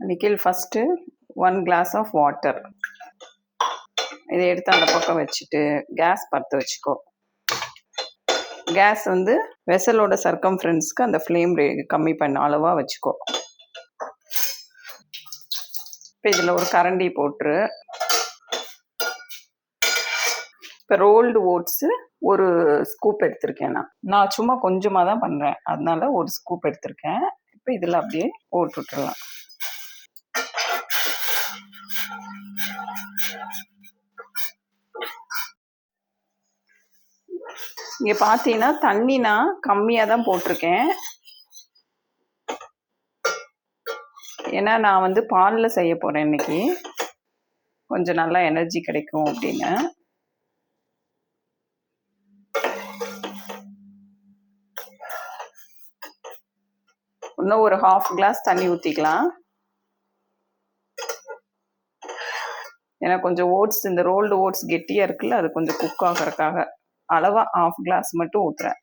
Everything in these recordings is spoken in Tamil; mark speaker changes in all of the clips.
Speaker 1: Nikhil, first 1 glass of water இதை எடுத்து அந்த பக்கம் வச்சுட்டு கேஸ் பற்ற வச்சுக்கோ. கேஸ் வந்து வெசலோட சர்க்கம்ஃபரன்ஸ்க்கு அந்த ஃப்ளேம் கம்மி பண்ண அளவாக வச்சுக்கோ. இப்போ இதில் ஒரு கரண்டி போட்டுரு. இப்போ ரோல்டு ஓட்ஸு ஒரு ஸ்கூப் எடுத்திருக்கேன். நான் சும்மா கொஞ்சமாக தான் பண்ணுறேன், அதனால ஒரு ஸ்கூப் எடுத்திருக்கேன். இப்போ இதில் அப்படியே போட்டு விட்டுறலாம். இங்கே பார்த்தீங்கன்னா தண்ணி நான் கம்மியாக தான் போட்டிருக்கேன். ஏன்னா நான் வந்து பாலில் செய்ய போகிறேன் இன்னைக்கு, கொஞ்சம் நல்லா எனர்ஜி கிடைக்கும் அப்படின்னு. இன்னும் ஒரு 1/2 glass தண்ணி ஊற்றிக்கலாம். ஏன்னா கொஞ்சம் ஓட்ஸ், இந்த ரோல்டு ஓட்ஸ் கெட்டியாக இருக்குல்ல, அது கொஞ்சம் குக் ஆகிறதுக்காக அளவாக 1/2 glass மட்டும் ஊற்றுறேன்.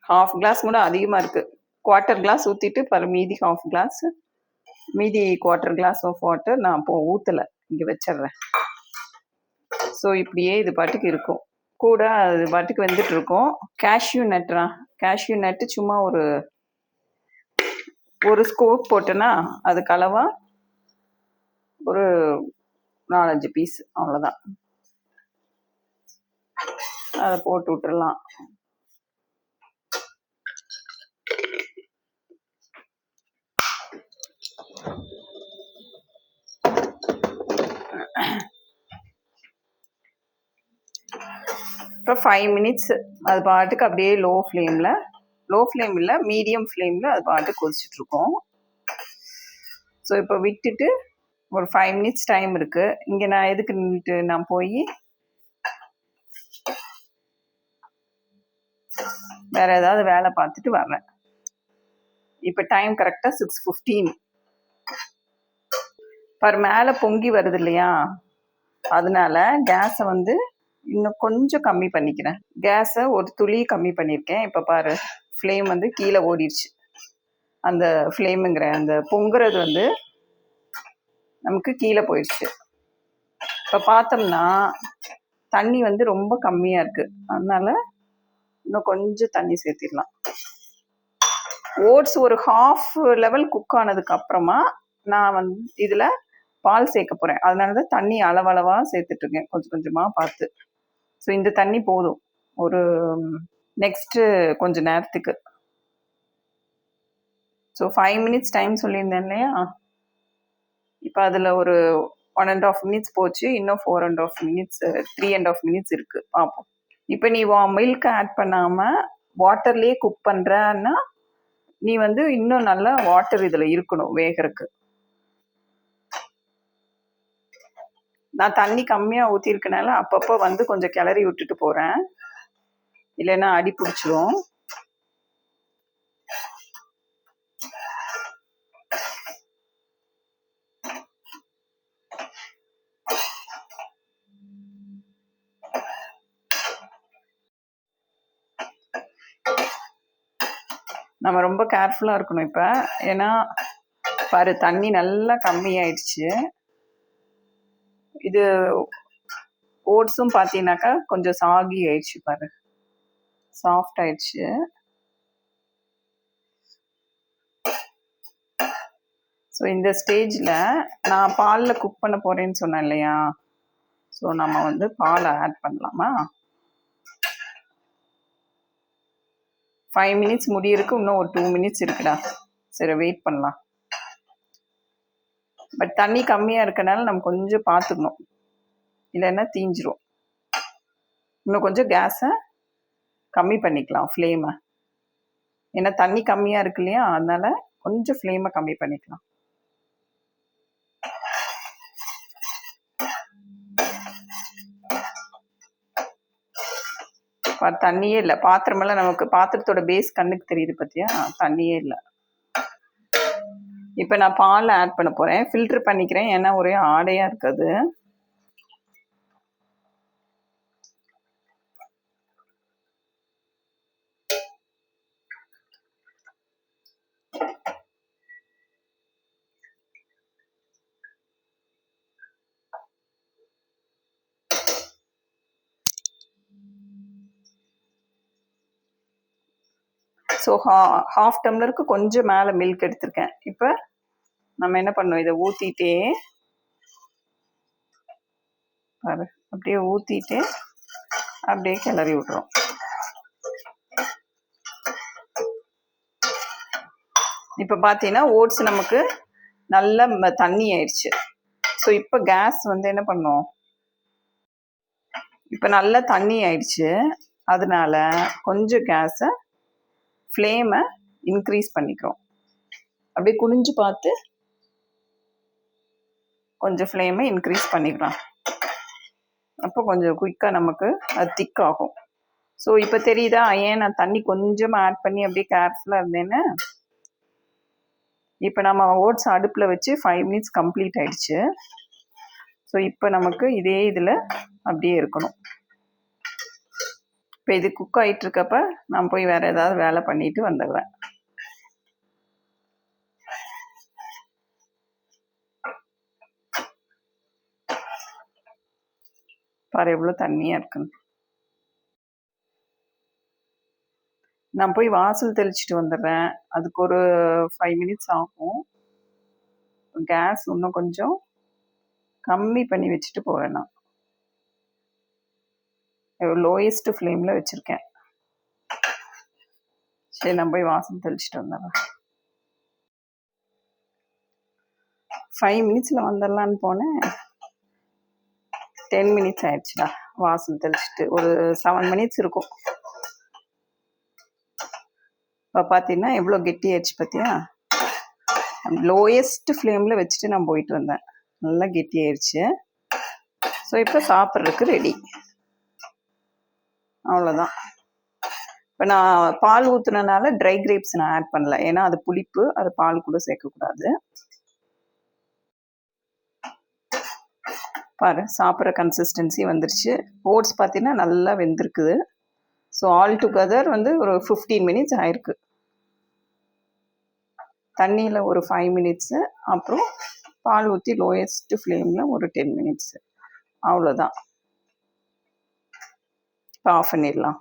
Speaker 1: ½ glass கூட அதிகமாக இருக்குது. 1/4 glass ஊற்றிட்டு மீதி ½ glass, மீதி 1/4 glass ஆஃப் வாட்டர் நான் இப்போ ஊற்றலை, இங்கே வச்சிட்றேன். ஸோ இப்படியே இது பாட்டுக்கு இருக்கும், கூட அது பாட்டுக்கு வந்துட்டு இருக்கும். கேஷ்யூ நட்டு சும்மா ஒரு ஸ்கூப் போட்டேன்னா அதுக்கு அளவாக ஒரு 4-5 பீஸ், அவ்வளோதான். அதை போட்டு விட்டுறலாம். இப்போ 5 minutes அது பாட்டுக்கு அப்படியே லோ ஃப்ளேம் இல்லை மீடியம் ஃப்ளேமில் அது பாட்டுக்கு கொதிச்சுட்ருக்கோம். ஸோ இப்போ விட்டுட்டு ஒரு 5 minutes டைம் இருக்குது. இங்கே நான் எதுக்கு நின்றுட்டு நான் போய் வேறு ஏதாவது வேலை பார்த்துட்டு வர்றேன். இப்போ டைம் கரெக்டாக 6:15. மேலே பொங்கி வருது இல்லையா, அதனால கேஸை வந்து இன்னும் கொஞ்சம் கம்மி பண்ணிக்கிறேன். கேஸை ஒரு துளி கம்மி பண்ணியிருக்கேன். இப்போ பாரு, ஃப்ளேம் வந்து கீழே ஓடிடுச்சு. அந்த ஃப்ளேமுங்கிற அந்த பொங்குறது வந்து நமக்கு கீழே போயிடுச்சு. இப்போ பார்த்தோம்னா தண்ணி வந்து ரொம்ப கம்மியாக இருக்குது, அதனால இன்னும் கொஞ்சம் தண்ணி சேர்த்திடலாம். ஓட்ஸ் ஒரு ½ level குக் ஆனதுக்கு அப்புறமா நான் வந்து இதில் பால் சேர்க்க போகிறேன். அதனால தான் தண்ணி அளவளவாக சேர்த்துட்ருக்கேன், கொஞ்சம் கொஞ்சமாக பார்த்து. ஸோ இந்த தண்ணி போதும் ஒரு நெக்ஸ்ட்டு கொஞ்சம் நேரத்துக்கு. ஸோ 5 minutes டைம் சொல்லியிருந்தேன் இல்லையா, இப்போ அதில் ஒரு 1.5 minutes போச்சு. இன்னும் 3.5 minutes இருக்குது, பார்ப்போம். இப்போ நீ மில்க் ஆட் பண்ணாமல் வாட்டர்லேயே குக் பண்ணுறன்னா நீ வந்து இன்னும் நல்லா வாட்டர் இதில் இருக்கணும் வேகிறதுக்கு. நான் தண்ணி கம்மியாக ஊற்றிருக்கனால அப்பப்போ வந்து கொஞ்சம் கிளறி விட்டுட்டு போகிறேன், இல்லைன்னா அடி பிடிச்சிரும். நம்ம ரொம்ப கேர்ஃபுல்லாக இருக்கணும் இப்போ, ஏன்னா பாரு தண்ணி நல்லா கம்மியாயிடுச்சு. இது ஓட்ஸும் பார்த்தீங்கன்னாக்கா கொஞ்சம் சாகி ஆயிடுச்சு பாரு, சாஃப்ட் ஆயிடுச்சு. ஸோ இந்த ஸ்டேஜில் நான் பாலில் குக் பண்ண போகிறேன்னு சொன்னேன் இல்லையா, ஸோ நம்ம வந்து பாலை ஆட் பண்ணலாமா. 5 minutes முடியிருக்கு, இன்னும் ஒரு 2 minutes இருக்குடா. சரி வெயிட் பண்ணலாம். பட் தண்ணி கம்மியாக இருக்கனால நம்ம கொஞ்சம் பார்த்துக்கணும், இல்லைன்னா தீஞ்சிரும். இன்னும் கொஞ்சம் கேஸை கம்மி பண்ணிக்கலாம், ஃப்ளேமை. ஏன்னா தண்ணி கம்மியாக இருக்கு இல்லையா, அதனால கொஞ்சம் ஃப்ளேமை கம்மி பண்ணிக்கலாம். தண்ணியே இல்லை, பாத்திரமெல்லாம் நமக்கு பாத்திரத்தோட பேஸ் கண்ணுக்கு தெரியுது பார்த்தியா, தண்ணியே இல்லை. இப்போ நான் பால் ஆட் பண்ண போகிறேன். ஃபில்ட்ரு பண்ணிக்கிறேன், ஏன்னா ஒரே ஆடையாக இருக்குது. ஸோ ஹாஃப் டம்ளருக்கு கொஞ்சம் மேலே மில்க் எடுத்திருக்கேன். இப்போ நம்ம என்ன பண்ணோம், இதை ஊற்றிட்டே பாரு, அப்படியே ஊற்றிட்டு அப்படியே கிளறி விட்றோம். இப்போ பார்த்தீங்கன்னா ஓட்ஸ் நமக்கு நல்ல தண்ணி ஆயிடுச்சு. ஸோ இப்போ கேஸ் வந்து என்ன பண்ணோம், இப்போ நல்லா தண்ணி ஆயிடுச்சு. அதனால கொஞ்சம் கேஸை ஃப்ளேமை இன்க்ரீஸ் பண்ணிக்கிறோம். அப்படியே குனிஞ்சு பார்த்து கொஞ்சம் ஃப்ளேமை இன்க்ரீஸ் பண்ணிக்கலாம். அப்போ கொஞ்சம் குயிக்காக நமக்கு அது திக் ஆகும். ஸோ இப்போ தெரியுதா ஏன் நான் தண்ணி கொஞ்சமாக ஆட் பண்ணி அப்படியே கேர்ஃபுல்லாக இருந்தேன்னு. இப்போ நம்ம ஓட்ஸ் அடுப்பில் வச்சு 5 மினிட்ஸ் கம்ப்ளீட் ஆயிடுச்சு. ஸோ இப்போ நமக்கு இதே இதில் அப்படியே இருக்கணும். இப்போ இது குக் ஆகிட்டு இருக்கப்ப நான் போய் வேறு ஏதாவது வேலை பண்ணிட்டு வந்துடுவேன். பாரு எவ்வளோ தண்ணியாக இருக்குன்னு. நான் போய் வாசல் தெளிச்சிட்டு வந்துடுறேன். அதுக்கு ஒரு 5 மினிட்ஸ் ஆகும். கேஸ் இன்னும் கொஞ்சம் கம்மி பண்ணி வச்சுட்டு போவேன். நான் லோயஸ்ட் ஃப்ளேமில் வச்சுருக்கேன். சரி, நான் போய் வாசல் தெளிச்சிட்டு வந்துடுறேன். 5 மினிட்ஸில் வந்துடலான்னு போனேன், 10 மினிட்ஸ் ஆயிடுச்சுடா. வாசல் தெளிச்சிட்டு ஒரு 7 மினிட்ஸ் இருக்கும். இப்போ பார்த்தீங்கன்னா எவ்வளோ கெட்டி ஆயிடுச்சு பார்த்தியா. லோயஸ்ட் ஃப்ளேமில் வச்சுட்டு நான் போயிட்டு வந்தேன். நல்லா கெட்டி ஆயிடுச்சு. ஸோ இப்போ சாப்பிட்றதுக்கு ரெடி. அவ்வளோதான். இப்போ நான் பால் ஊற்றுனனால ட்ரை கிரேப்ஸ் நான் ஆட் பண்ணல, ஏன்னா அது புளிப்பு, அது பால் கூட சேர்க்கக்கூடாது. பாரு சாப்பிட்ற கன்சிஸ்டன்சி வந்துருச்சு. ஓட்ஸ் பார்த்தீங்கன்னா நல்லா வெந்திருக்குது. ஸோ ஆல் டுகெதர் வந்து ஒரு 15 மினிட்ஸ் ஆயிருக்கு. தண்ணியில் ஒரு 5 மினிட்ஸு, அப்புறம் பால் ஊற்றி லோயஸ்ட் ஃப்ளேமில் ஒரு 10 மினிட்ஸு. அவ்வளோதான். இப்போ ஆஃப் பண்ணிடலாம்.